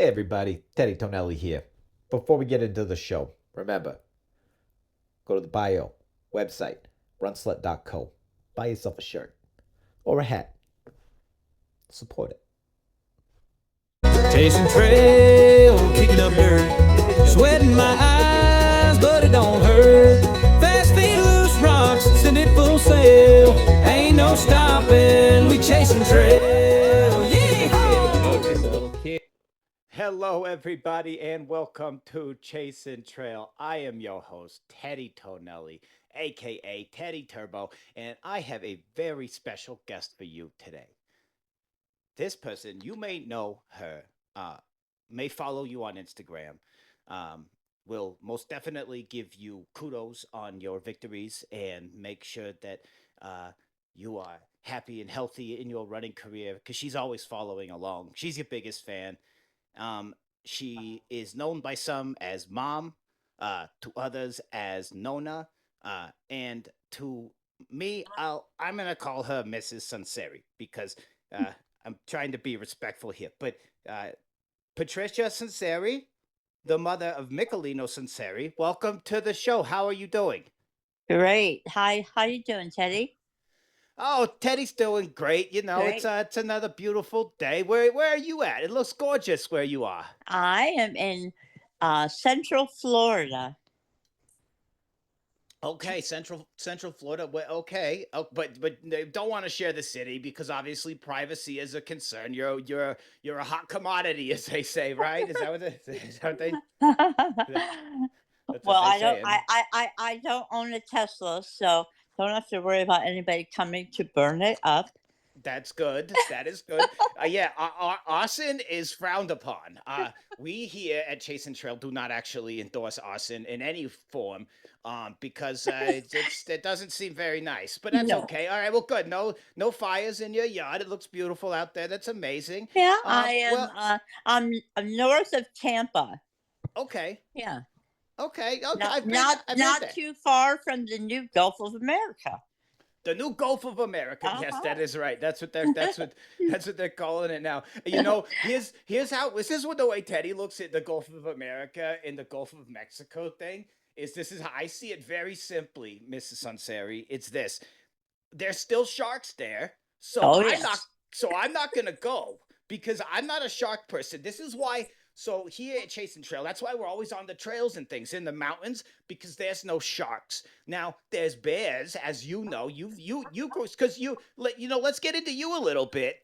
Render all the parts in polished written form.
Hey everybody, Teddy Tonelli here. Before we get into the show, remember, go to the bio website, RunSLut.co. Buy yourself a shirt or a hat. Support it. Chasin Trail, kicking up dirt, sweating my eyes, but it don't hurt. Fast feet, loose rocks, send it full sail. Ain't no stopping, we chasing trail. Yeah. Hello everybody and welcome to Chasin Trail. I am your host, Teddy Tonelli, aka Teddy Turbo, and I have a very special guest for you today. This person, you may know her, may follow you on Instagram, um, will most definitely give you kudos on your victories and make sure that uh, you are happy and healthy in your running career because she's always following along. She's your biggest fan. Um, she is known by some as Mom, to others as Nona, and to me, I'm gonna call her Mrs. Sunseri because uh, I'm trying to be respectful here. But uh, Patricia Sunseri, the mother of Michelino Sunseri, welcome to the show. How are you doing? Great. Hi, how you doing, Teddy? Oh, Teddy's doing great. You know, Great. it's another beautiful day. Where are you at? It looks gorgeous where you are. I am in Central Florida. Okay, Central Florida. Okay, but they don't want to share the city because obviously privacy is a concern. You're a hot commodity, as they say, right? Is that what they? Is that what they? That's what Well, they I don't. say. I don't own a Tesla, so don't have to worry about anybody coming to burn it up. That's good. That is good. Yeah, arson is frowned upon. We here at Chasin Trail do not actually endorse arson in any form, because it doesn't seem very nice. But that's No. okay. All right. Well, good. No fires in your yard. It looks beautiful out there. That's amazing. Yeah, I am. Well, I'm north of Tampa. okay. Yeah, Okay. not I've been not there. too far from the new Gulf of America. The new Gulf of America. Yes, Uh-huh. that is right. That's what they're calling it now. You know, here's how this is what the way Teddy looks at the Gulf of America and the Gulf of Mexico thing is this is how I see it very simply, Mrs. Sunseri. It's this. There's still sharks there. So Oh I'm not yes. so I'm not gonna go because I'm not a shark person. This is why so here at Chasin Trail, that's why we're always on the trails and things in the mountains because there's no sharks. Now there's bears, as you know. You because let's get into you a little bit.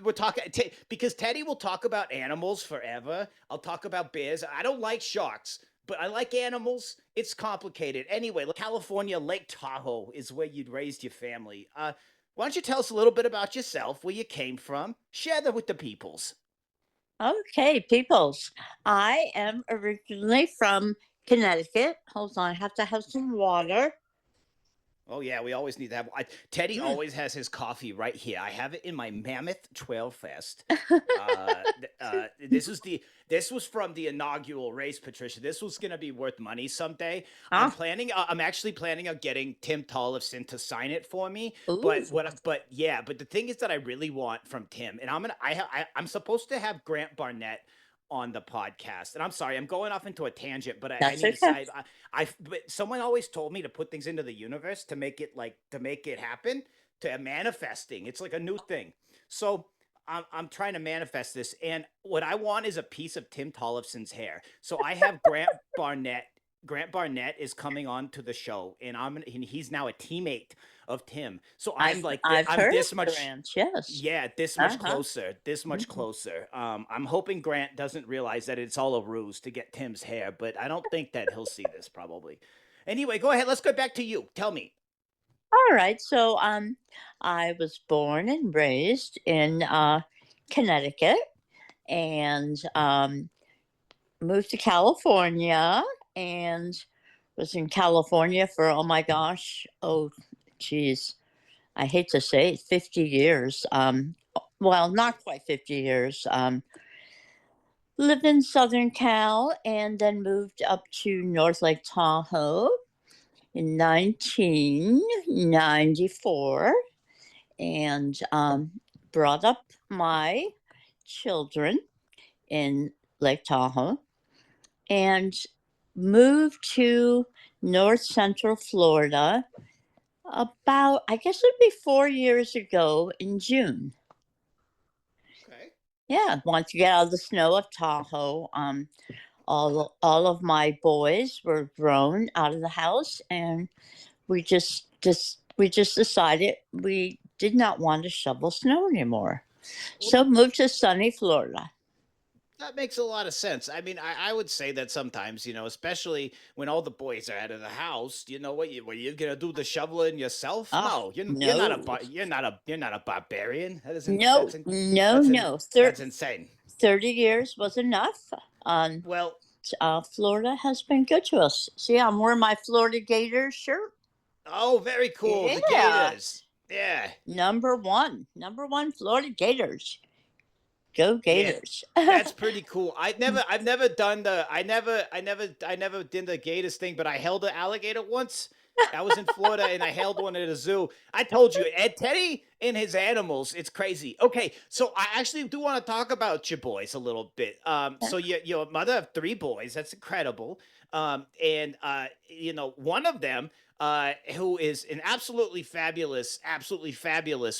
We're talking because Teddy will talk about animals forever. I'll talk about bears. I don't like sharks. But I like animals. It's complicated. Anyway, California, Lake Tahoe is where you'd raised your family. Why don't you tell us a little bit about yourself, where you came from? Share that with the peoples. Okay, peoples. I am originally from Connecticut. Hold on, I have to have some water. Oh yeah, we always need to have. Teddy Mm. always has his coffee right here. I have it in my Mammoth Trail Fest. This was from the inaugural race, Patricia. This was gonna be worth money someday. Huh? I'm actually planning on getting Tim Tollefson to sign it for me. Ooh. But the thing is that I really want from Tim, and I'm supposed to have Grant Barnett on the podcast. And I'm sorry, I'm going off into a tangent, but I That's need to okay. say but someone always told me to put things into the universe to make it happen, to manifesting. It's like a new thing. So I'm trying to manifest this, and what I want is a piece of Tim Tollefson's hair. So I have Barnett. Grant Barnett is coming on to the show, and he's now a teammate of Tim. So I've I'm heard this of much Grant, yes. yeah, this much Uh-huh. closer. This much Mhm. closer. I'm hoping Grant doesn't realize that it's all a ruse to get Tim's hair, but I don't think that he'll see this probably. Anyway, go ahead. Let's go back to you. Tell me. All right. So I was born and raised in Connecticut and moved to California and was in California for oh my gosh, oh geez. I hate to say it, 50 years. Well, not quite 50 years. Lived in Southern Cal and then moved up to North Lake Tahoe in 1994 and brought up my children in Lake Tahoe, and moved to North Central Florida about, I guess it'd be 4 years ago in June. Okay. Yeah, once to get out of the snow of Tahoe. All of my boys were grown out of the house, and we just decided we did not want to shovel snow anymore. Well, So moved to sunny Florida. that makes a lot of sense. I mean, I would say that sometimes, especially when all the boys are out of the house, what you're gonna do the shoveling yourself? Ah, No, you're not a no, you're not a barbarian. no, no, no. That's insane. 30 years was enough. Um, Well, Florida has been good to us. See, I'm wearing my Florida Gators shirt. oh, very cool. The Yeah, Gators. Yeah. number one Florida Gators. Go Yeah, Gators. that's pretty cool. I've never done the I never did the gators thing, but I held an alligator once. I was in Florida and I held one at a zoo. I told you, Ed Teddy and his animals, it's crazy. Okay, so I actually do want to talk about your boys a little bit. So your mother have three boys. That's incredible. And one of them who is an absolutely fabulous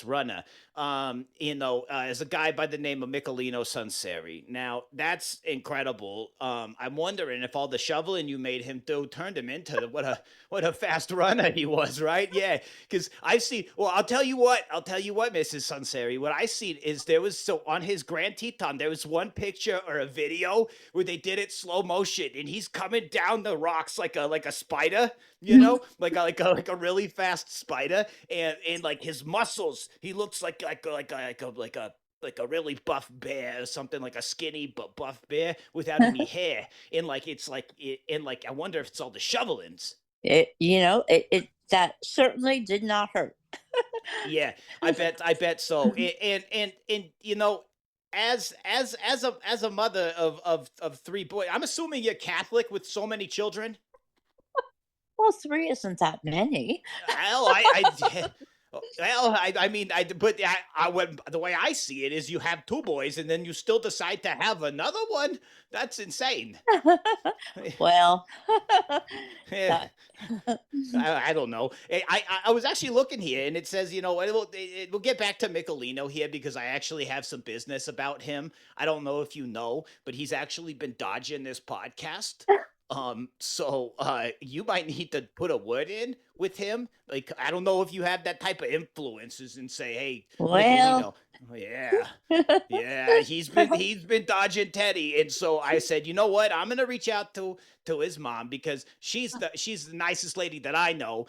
runner. Is a guy by the name of Michelino Sunseri. Now that's incredible. I'm wondering if all the shoveling you made him do turned him into what a fast runner he was, right? Yeah, because I've seen. Well, I'll tell you what, Mrs. Sunseri. What I seen is there was so on his Grand Teton there was one picture or a video where they did it slow motion and he's coming down the rocks like a spider, like a really fast spider, and like his muscles, he looks like a really buff bear or something, like a skinny but buff bear without any hair. And I wonder if it's all the shovelings. It that certainly did not hurt. Yeah, I bet so. And as a mother of three boys, I'm assuming you're Catholic with so many children. Well, three isn't that many. Well, I mean, the way I see it is you have two boys and then you still decide to have another one. That's insane. Well, Yeah, that, I don't know. I was actually looking here and it says, we'll get back to Michelino here because I actually have some business about him. I don't know if you know, but he's actually been dodging this podcast. So you might need to put a word in with him. Like, I don't know if you have that type of influences and say, hey, well, Michelino. Oh, yeah. Yeah, he's been dodging Teddy. And so I said, you know what? I'm gonna reach out to his mom because she's the nicest lady that I know.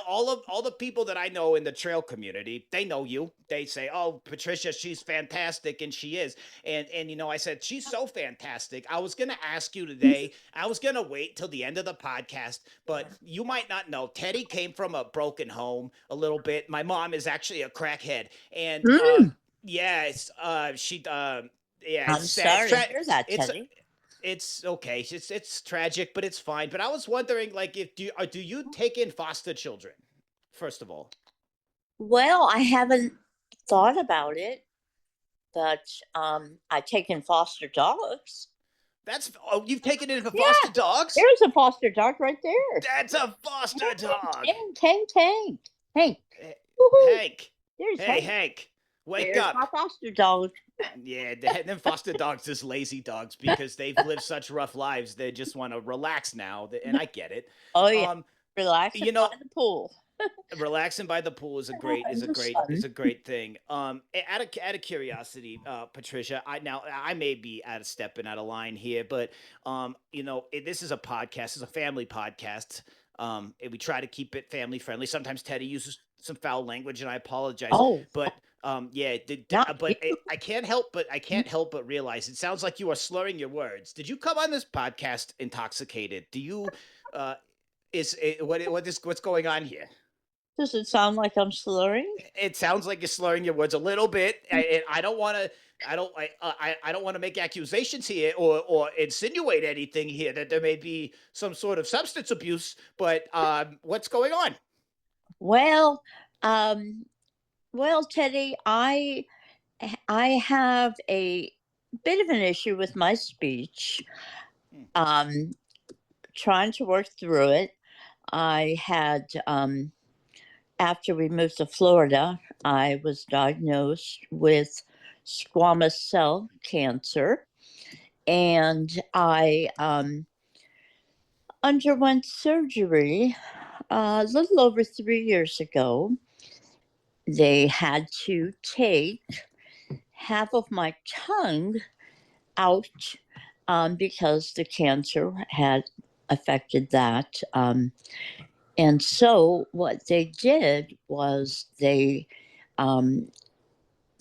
All the people that I know in the trail community, they know you. They say, "Oh, Patricia, she's fantastic," and she is. And I said, "She's so fantastic." I was gonna ask you today. I was gonna wait till the end of the podcast, but you might not know. Teddy came from a broken home a little bit. My mom is actually a crackhead, and mm, yeah, I'm it's sad. sorry to hear that, It's Teddy. it's okay. It's tragic, but it's fine. But I was wondering, like, if do you take in foster children? First of all, Well, I haven't thought about it, but I take in foster dogs. you've taken in the Yeah, foster dogs. there's a foster dog right there. That's a foster dog. Hank. Eh, Woohoo! Hank, There's hey Hank. Hank, wake There's up. my foster dog. Yeah, them foster dogs is lazy dogs because they've lived such rough lives. They just want to relax now, and I get it. Oh yeah, Um, relaxing you know, by the pool. relaxing by the pool is a great And the sun. thing. Out of curiosity, Patricia, I may be out of step and out of line here, but this is a podcast, it's a family podcast. And we try to keep it family friendly. Sometimes Teddy uses some foul language, and I apologize. Oh, But yeah, not but you. I can't help but realize it sounds like you are slurring your words. Did you come on this podcast intoxicated? Do you? Uh, what's going on here? Does it sound like I'm slurring? It sounds like you're slurring your words a little bit. I don't want to. I don't want to make accusations here or insinuate anything here that there may be some sort of substance abuse. But what's going on? Well, um, well, Teddy, I have a bit of an issue with my speech. Hmm. Um, Trying to work through it. I had, after we moved to Florida, I was diagnosed with squamous cell cancer, and I underwent surgery a little over 3 years ago. They had to take half of my tongue out because the cancer had affected that. And so what they did was um,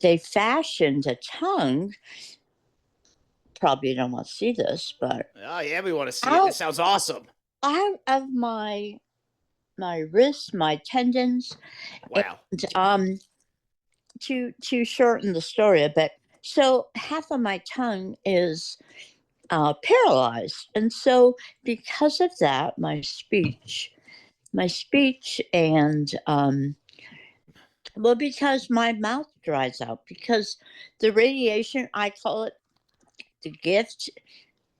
they fashioned a tongue. Probably you don't want to see this, but Oh yeah, we want to see it. out This sounds awesome. out of my wrists, my tendons, Wow. and to shorten the story a bit. So half of my tongue is paralyzed, and so because of that, my speech, and well, because my mouth dries out because the radiation, I call it the gift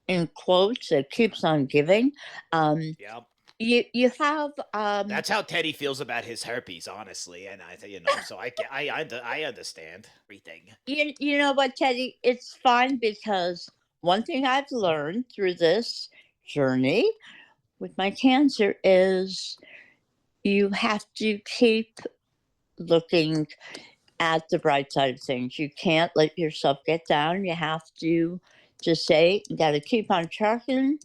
in quotes that keeps on giving. Um, Yep. you have That's how Teddy feels about his herpes, honestly, and so I understand everything. you know what, Teddy? It's fine because one thing I've learned through this journey with my cancer is you have to keep looking at the bright side of things. You can't let yourself get down. You have to just say, you got to keep on trucking.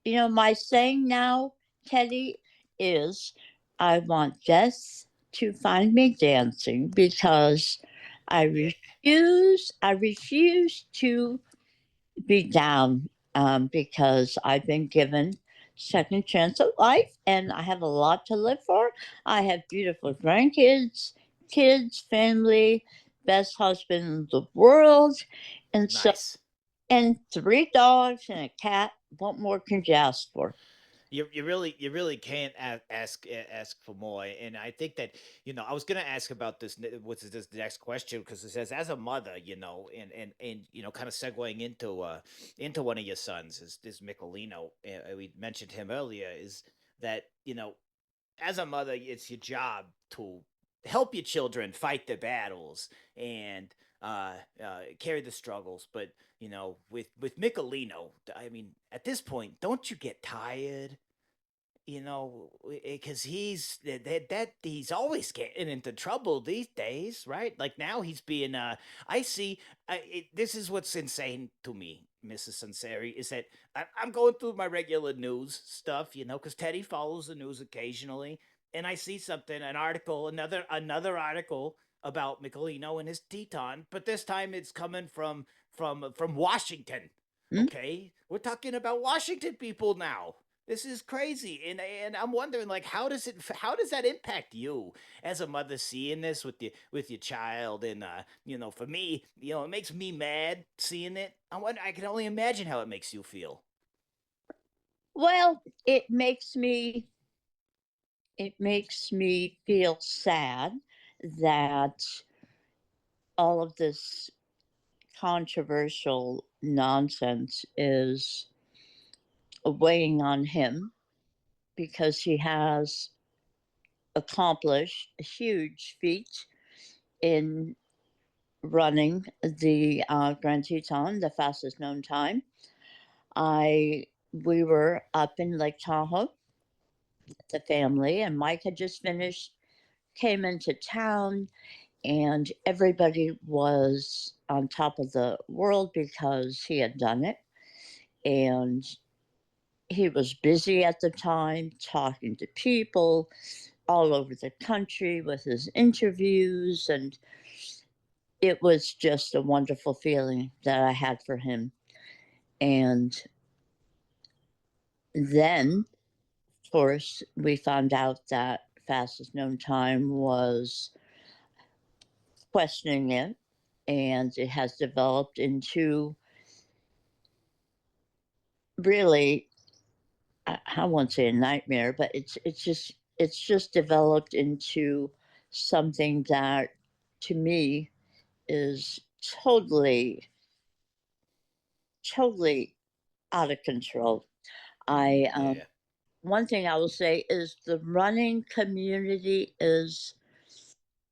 You know, my saying now, Teddy, is I want death to find me dancing because I Yeah. refuse to be down because I've been given second chance at life and I have a lot to live for. I have beautiful grandkids, kids, family, best husband in the world, and so Nice. and 3 dogs and a cat. What more can you ask for? You really can't ask for more, and I think that I was gonna ask about what's this next question, because it says, as a mother, and kind of segueing into one of your sons is Michelino. We mentioned him earlier. Is that as a mother, it's your job to help your children fight the battles and carry the struggles. But with Michelino, I mean, at this point, don't you get tired? Because he's always getting into trouble these days, right? Like now he's being I see. This is what's insane to me, Mrs. Sunseri, is that I'm going through my regular news stuff, because Teddy follows the news occasionally, and I see something, an article, another article about Michelino and his Teton, but this time it's coming from Washington. Hmm? Okay, we're talking about Washington people now. This is crazy, and I'm wondering, like, how does that impact you as a mother, seeing this with your child? And for me, it makes me mad seeing it. I can only imagine how it makes you feel. Well, it makes me feel sad that all of this controversial nonsense is weighing on him because he has accomplished a huge feat in running the Grand Teton, the fastest known time. I We were up in Lake Tahoe, the family, and Mike had just finished, came into town, and everybody was on top of the world because he had done it. And he was busy at the time talking to people all over the country with his interviews, and it was just a wonderful feeling that I had for him. And then, of course, we found out that fastest known time was questioning it, and it has developed into really, I won't say a nightmare, but it's just developed into something that to me is totally totally out of control. I Yeah. One thing I will say is the running community is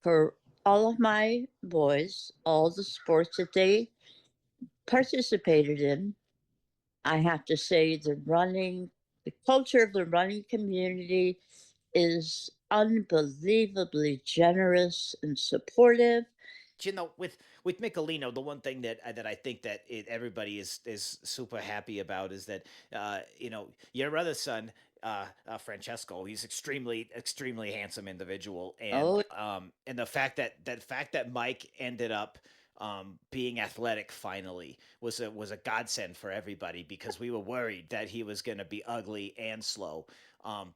for all of my boys, all the sports that they participated in. I have to say the culture of the running community is unbelievably generous and supportive. With Michelino, the one thing that I think that everybody is super happy about is that your other son, Francesco, he's extremely handsome individual, Oh, and the fact that Mike ended up being athletic finally was a godsend for everybody, because we were worried that he was going to be ugly and slow.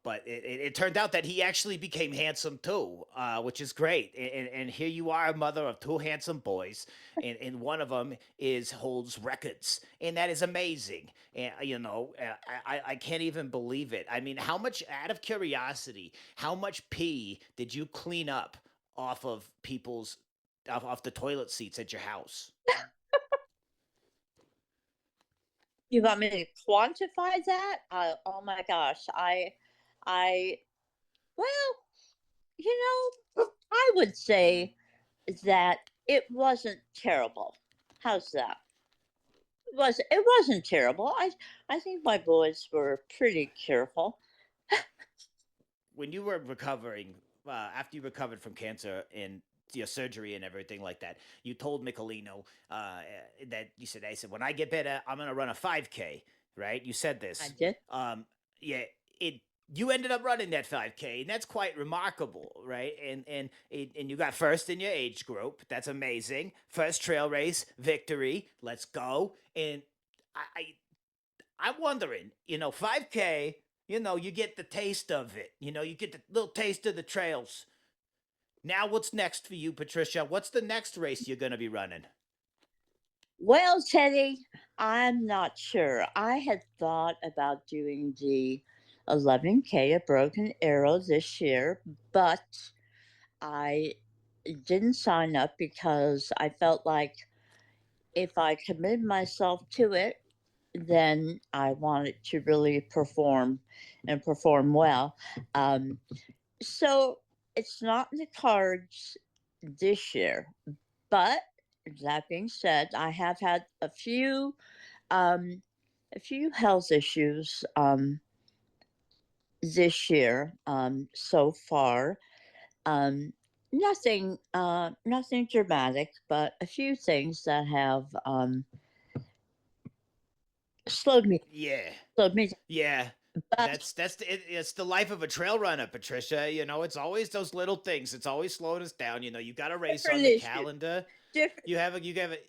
But it turned out that he actually became handsome too, which is great. And here you are, a mother of two handsome boys, and one of them holds records, and that is amazing. And I can't even believe it. I mean, how much, out of curiosity, how much pee did you clean up off of off the toilet seats at your house? you want me to quantify that? Oh my gosh, I well, I would say that it wasn't terrible. How's that? It wasn't terrible. I think my boys were pretty careful. When you were recovering, after you recovered from cancer and your surgery and everything like that, you told Michelino that I said, when I get better, I'm gonna run a 5K. Right? You said I this. did. Yeah. It. You ended up running that 5K, and that's quite remarkable, right? And you got first in your age group. That's amazing. First trail race victory. Let's go. And I I'm wondering, 5K, you get the taste of it. You get the little taste of the trails. Now, what's next for you, Patricia? What's the next race you're going to be running? Well, Teddy, I'm not sure. I had thought about doing the 11K at Broken Arrow this year, but I didn't sign up because I felt like if I committed myself to it, then I wanted to really perform and perform well. Um, so it's not in the cards this year. But that being said, I have had um, a few health issues this year so far. Um, nothing dramatic, but a few things that have slowed me Yeah. slowed me. Yeah. But It's the life of a trail runner, Patricia. It's always those little things. It's always slowing us down. You got a race different on the issues, calendar. different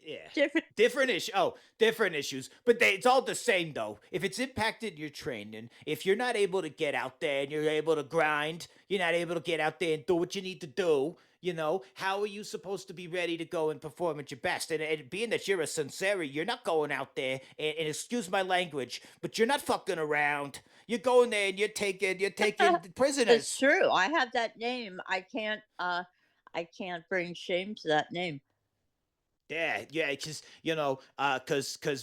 Yeah. different. Different issue. Oh, different issues. But it's all the same though. If it's impacted your training, if you're not able to get out there and you're able to grind, you're not able to get out there and do what you need to do. How are you supposed to be ready to go and perform at your best? And being that you're a Sunseri, you're not going out there and excuse my language, but you're not fucking around. You're going there and you're taking It's prisoners. true. I have that name. I can't bring shame to that name. Yeah, yeah, because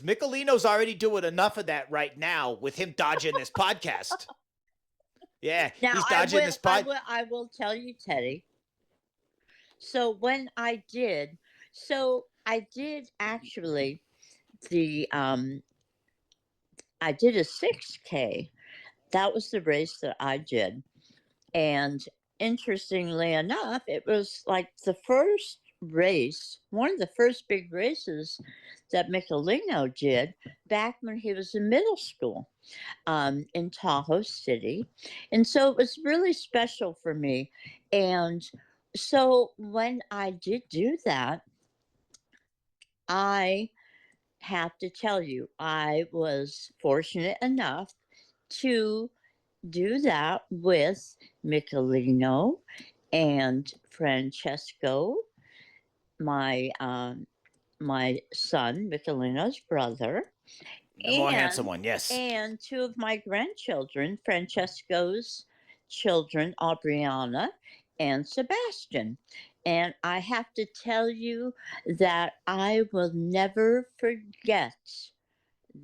Michelino's already doing enough of that right now with him dodging this podcast. Yeah, Now he's dodging this I will tell you, Teddy. So when I did actually the I did a 6K. That was the race that I did. And interestingly enough, it was like one of the first big races that Michelino did back when he was in middle school in Tahoe City. And so it was really special for me. And so when I did do that, I have to tell you, I was fortunate enough to do that with Michelino and Francesco, my my son, Michelino's brother, the more handsome and one. Yes. two of my grandchildren, Francesco's children, Aubriana and Sebastian. And I have to tell you that I will never forget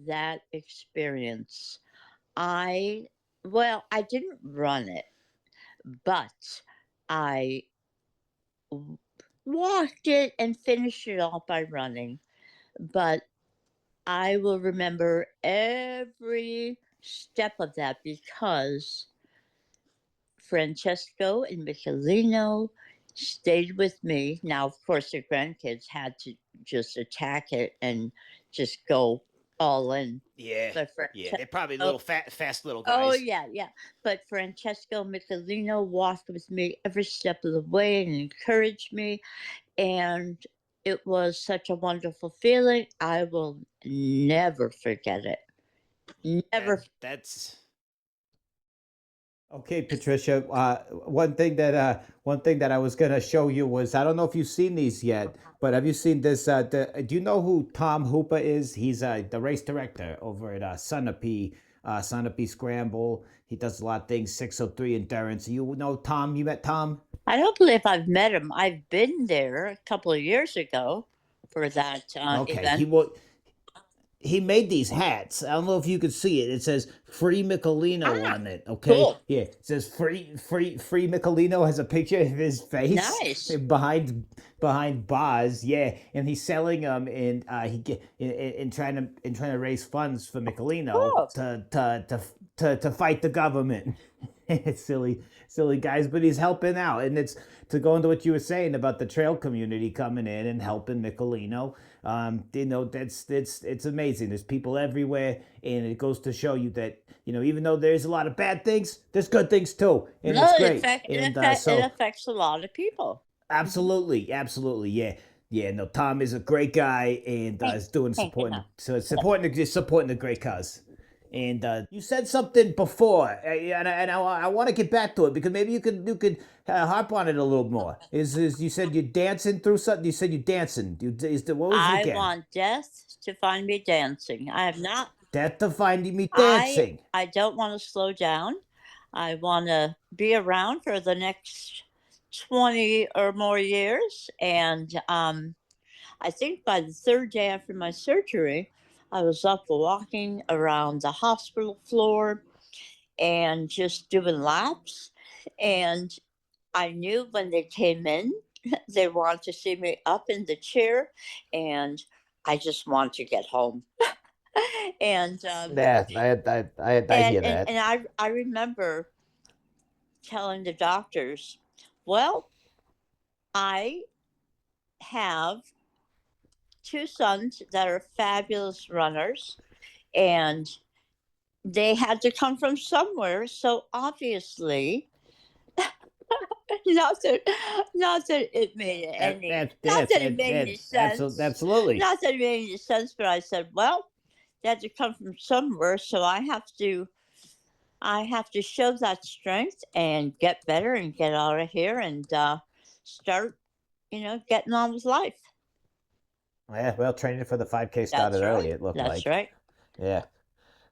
that experience. I, well, I didn't run it, but I walked it and finished it off by running. But I will remember every step of that because Francesco and Michelino stayed with me. Now, of course, the grandkids had to just attack it and just go all in. Yeah, But yeah, they're probably Francesco, little fast little oh guys. yeah, yeah. But Francesco Michelino walked with me every step of the way and encouraged me, and it was such a wonderful feeling. I will never forget it. Never. That's Okay, Patricia. One thing that I was gonna show you was, I don't know if you've seen these yet, but have you seen this? Do you know who Tom Hooper is? He's the race director over at Sunapee Scramble. He does a lot of things. 603 endurance. You know Tom? You met Tom? I don't believe I've met him. I've been there a couple of years ago for that Okay, event. he made these hats. I don't know if you could see it. It says "Free Michelino" Ah, on it. Okay, cool. yeah, it says "Free Michelino" has a picture of his face Nice. behind bars. Yeah, and he's selling them, and he get in trying to raise funds for Michelino Cool. to fight the government. It's silly guys, but he's helping out, and it's to go into what you were saying about the trail community coming in and helping Michelino. It's amazing. There's people everywhere, and it goes to show you that even though there's a lot of bad things, there's good things too, and No, it's it, great. affect, it, And affect, it so affects a lot of people. absolutely, yeah. Yeah, no, Tom is a great guy, and Thank, is doing thank you. supporting the great cause. And you said something before, and I want to get back to it because maybe you could harp on it a little more. Is you said you're dancing through something? You said you're dancing. What was it I again? want death to find me dancing. I have not. Death to finding me dancing. I don't want to slow down. I want to be around for the next 20 or more years. And I think by the third day after my surgery, I was up walking around the hospital floor and just doing laps. And I knew when they came in, they wanted to see me up in the chair, and I just want to get home. and Yeah, I and hear and, that. and I remember telling the doctors, well, I have two sons that are fabulous runners, and they had to come from somewhere. So obviously, not that, not that it made any, not that it made any sense, Absolutely. not that it made any sense. But I said, well, they had to come from somewhere, so I have to show that strength and get better and get out of here and start, getting on with life. Yeah, well, training for the 5K That's started early. right. It looked That's like. right. Yeah.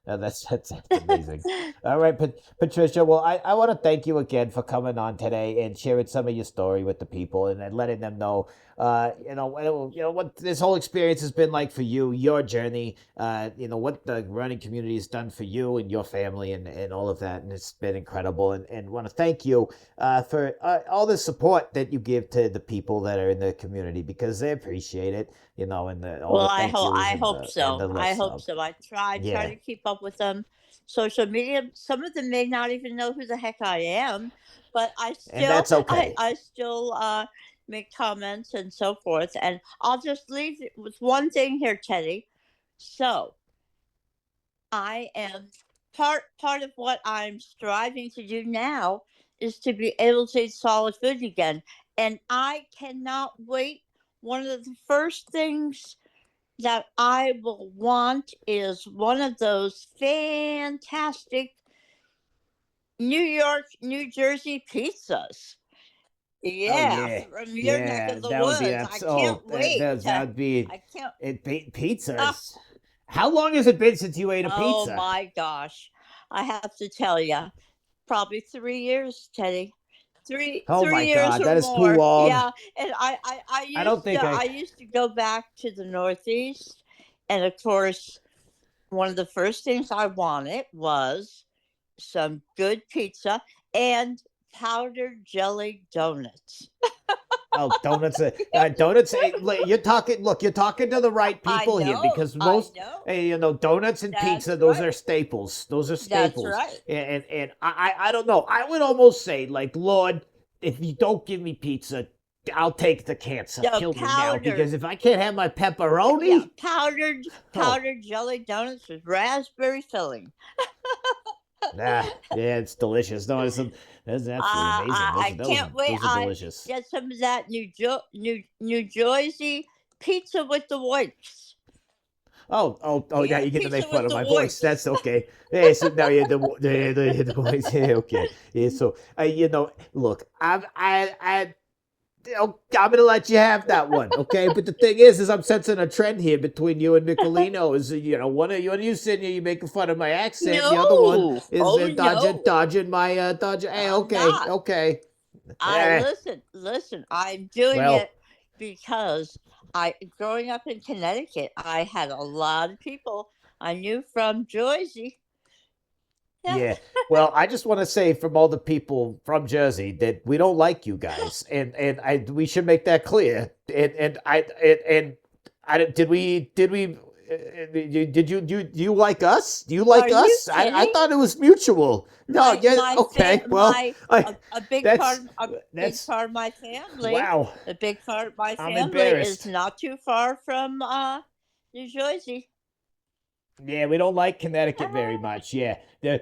No, that's amazing. All right, Patricia. Well, I want to thank you again for coming on today and sharing some of your story with the people and then letting them know, what this whole experience has been like for you, your journey, what the running community has done for you and your family and all of that. And it's been incredible. And want to thank you for all the support that you give to the people that are in the community because they appreciate it, and all Well, the thank yous I and hope so. the I list hope of. so. I try Yeah. to keep up with them. Social media. Some of them may not even know who the heck I am, but And that's okay. I still make comments and so forth. And I'll just leave it with one thing here, Teddy. So I am part of what I'm striving to do now is to be able to eat solid food again, and I cannot wait. One of the first things that I will want is one of those fantastic New York, New Jersey pizzas. Oh Yeah, yeah, from your neck yeah. of the That would be woods. I can't wait. that would be I can't. it. Uh, Pizzas. How long has it been since you ate a oh pizza? my gosh, I have to tell you, probably 3 years, Teddy. Three Oh three my years God, or that is too more. long. Yeah, and I don't think I used to go back to the Northeast, and of course one of the first things I wanted was some good pizza and powdered jelly donuts. Oh, donuts! Donuts. You're talking. Look, you're talking to the right people here because most, donuts and pizza. Those are staples. Those are staples. That's right. And I don't know. I would almost say, like, Lord, if you don't give me pizza, I'll take the cancer. Kill me now, because if I can't have my pepperoni, powdered jelly donuts with raspberry filling. yeah, it's delicious. No, that's absolutely amazing. I can't wait. Those are delicious. Get some of that New Jersey pizza with the wipes. Oh, yeah, you get to make fun of my voice. That's okay. Yeah, so now you the voice. Yeah, okay. Yeah, so look, I'm gonna let you have that one, okay? But the thing is I'm sensing a trend here between you and Michelino. Is one of you sitting here, you making fun of my accent. No. The other one is no. dodging my dodging. Hey, okay. Listen. I'm doing it because growing up in Connecticut, I had a lot of people I knew from Jersey. Yeah. Well, I just want to say from all the people from Jersey that we don't like you guys, and we should make that clear. Do you like us? Do you like us? I thought it was mutual. No, okay. A big part of my family. Wow. A big part of my family is not too far from New Jersey. Yeah, we don't like Connecticut very much. Yeah, we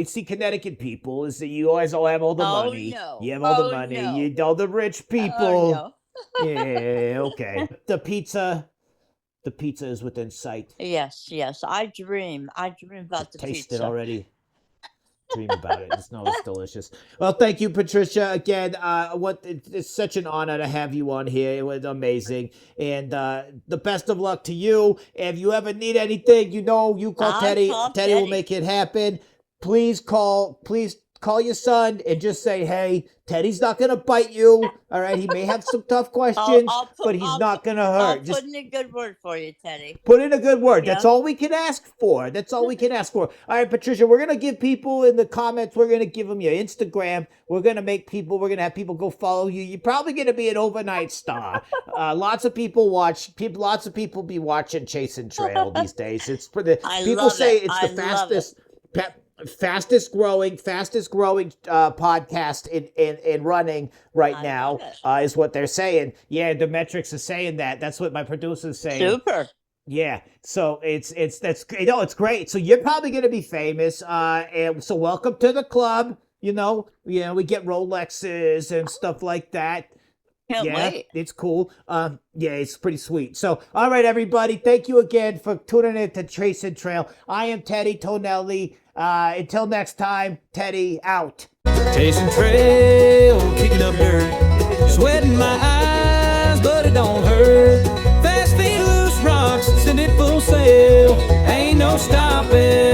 see Connecticut people is that you guys all have all the money. No. You have all the money. No. You all the rich people. No. Yeah, okay. The pizza is within sight. Yes. I dream about the Taste pizza. it already. Dream about it. It's delicious. Well, thank you, Patricia. Again, it's such an honor to have you on here. It was amazing, and the best of luck to you. If you ever need anything, you call Teddy. Teddy will make it happen. Please call your son and just say, hey, Teddy's not going to bite you. All right. He may have some tough questions, but he's not going to hurt. I'll put in a good word for you, Teddy. Put in a good word. Yeah. That's all we can ask for. All right, Patricia, we're going to give people in the comments, we're going to give them your Instagram. We're going to have people go follow you. You're probably going to be an overnight star. Lots of people be watching Chasin Trail these days. It's for the people say it's the fastest growing podcast in running right now is what they're saying. Yeah, the metrics are saying that. That's what my producer's saying. Super. Yeah, so it's great. So you're probably going to be famous. And so welcome to the club. We get Rolexes and stuff like that. Can't wait. It's cool. It's pretty sweet. So, all right, everybody. Thank you again for tuning in to Chasin Trail. I am Teddy Tonelli. Until next time, Teddy out. Chasin Trail, kicking up dirt, sweating my eyes, but it don't hurt. Fast feet, loose rocks, send it full sail. Ain't no stopping.